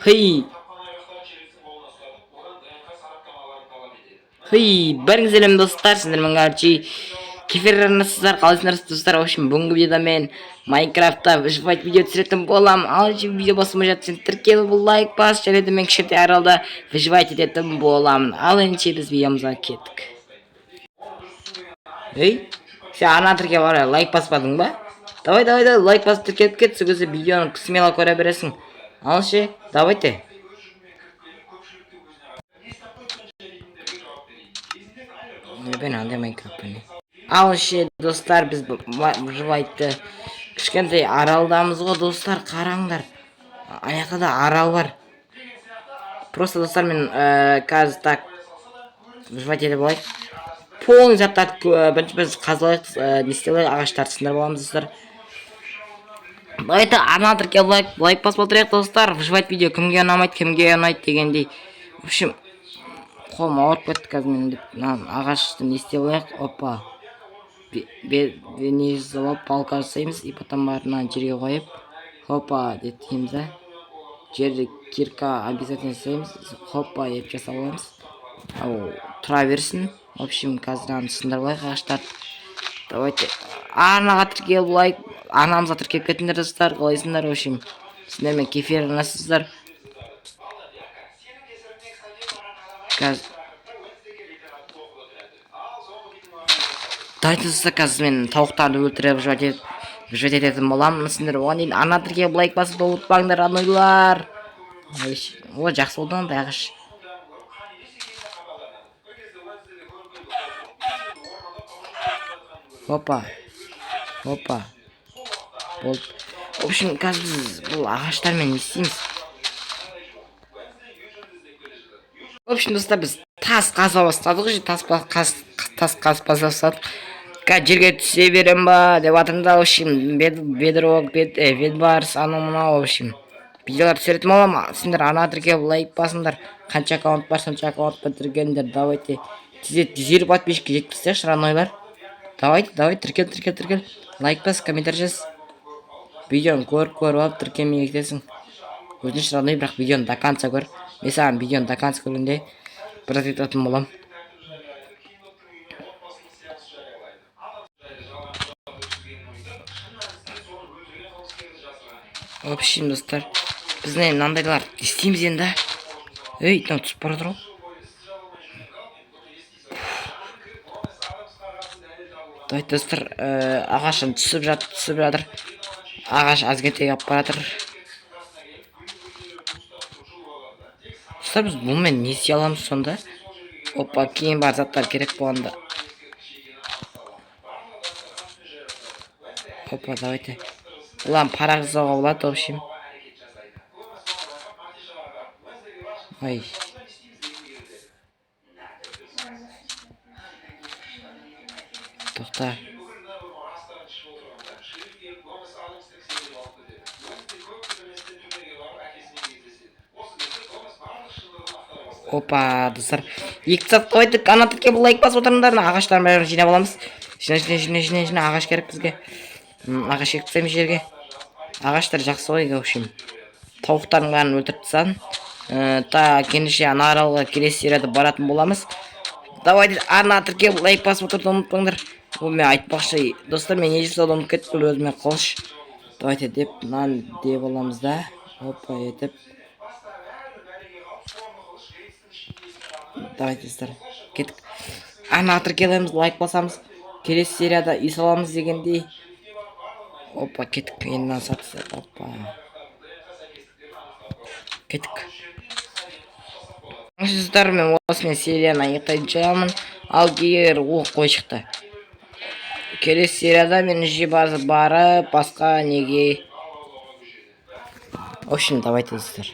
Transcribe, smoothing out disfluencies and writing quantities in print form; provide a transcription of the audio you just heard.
Хей, хей, бәріңіз сәлем достар, сіздермен короче кефир арнасыздар, қалайсыңдар достар? В общем, бүгінгі видеода мен Майнкрафтта выживать видео түсіретін болам. Ал видео басыма жатсын, тіркел, бұл лайк бас, және де мен кішкентай аралда выживать ететін боламын. Ал енді біз видеомызға кеттік. Ей, сен ана тіркеп ара лайк баспадың ба? Давай, лайк басып тіркеліп кет, сол кезде видеоны смело көре бересің. Ал ше, давайте. Ben андай Майнкрафтпен. Ал ше достар, біз выживайтты кішкентай аралдамыз ғой достар, қараңдар. Аяқта да арал бар. Просто достар, мен қазір так выживать етіп алайық. Полный заттарды бірінші біз қазылайық, не істелайық, ағаштарды сындырып аламыз достар. Давайте ана тіркеп лайк басып отырайық достар. Выживать видео кімге ұнамайды, кімге ұнайды дегендей. В общем, қолым ауырып кетті қазір мен деп ағашты не істеп алайық. Опа, не жасап палка жасаймыз, и потом барына жерге қойып, хопа етеміз, да. Жерде кирка обязательно жасаймыз, хопа еп жасап аламыз. Ал тұра берсін. В общем, қазір сындырып алайық ағаштарды. Давайте арнаға тіркеліп лайк, арнамызға тіркеліп кетіңдер достар, қалайсыңдар? В общем, сіздермен кефир арнасыздар. Дайте достар, қазір мен тауықтарды өлтіріп выживать ететін боламын. Сіздер оған дейін ана тіркеліп лайк басуды ұмытпаңдар, анойлар. О, жақсы болды андай ағаш. Опа. Болды. В общем, қазір біз бұл ағаштармен не істейміз? В общем, достар, біз тас қаза бастадық же, тас қаза бастадық. Қазір жерге түсе берем ба деп атымда. В общем, бедрок, ведбарс, анау мынау. В общем, видеолар түсіретін болам. Сендер ана тіркеп лайк басыңдар. Қанша аккаунт бар, сонша аккаунт бітіргендер. Давайте тезіріп подписчикке жеткізсеңші, анойлар. Давай, тіркел. Лайк бас, комментарий жаз. Видеоны көріп алып тіркелмей кетесің. Өтініш аной, бірақ видеоны до конца көр. Мен саған видеоны до конца көргенде біраз ететін болам. В общем, достар, біз мынандайлар істейміз енді. Ей, там түсіп бара тұр ғой. Давайте достар, ағашым түсіп жатыр. Ағаш азгетек алып баратыр. Достар, біз бұнымен не істей аламыз сонда? Опа, кейін бар заттар керек болғанда. Опа, давайте. Бұлан пара жасауға болады, в общем. Ой. Тоқта. Опа, достар. Екі сат қойдық, ана тіркеп лайк басып отырыңдар. Ағаштарын бәрін жинап аламыз. Жина, ағаш керек бізге. Ағаш ектіп тастаймыз жерге. Ағаштар жақсы ғой, в общем. Тауықтардың бәрін өлтіріп тастадым. Кенеше ана аралға келесі серияда баратын боламыз. Давайте ана тіркеп лайк басып отырды ұмытпаңдар. Ол мен айтпақшы, достар, мен не жасауды ұмытып кеттім, өзіме қолш. Давайте деп, мынаны деп аламыз да. Опа, етіп. Давайте достар, кеттік. Ана тіркелеміз, лайк басамыз. Келесі серияда үй саламыз дегендей. Опа, кеттік. Енді сатысы. Опа. Кеттік. Достар, мен осымен серияны аяқтайтын шығамын. Ал егер оқ қой шықты. Келесі серияда мен уже барып басқа неге. В общем, давайте достар.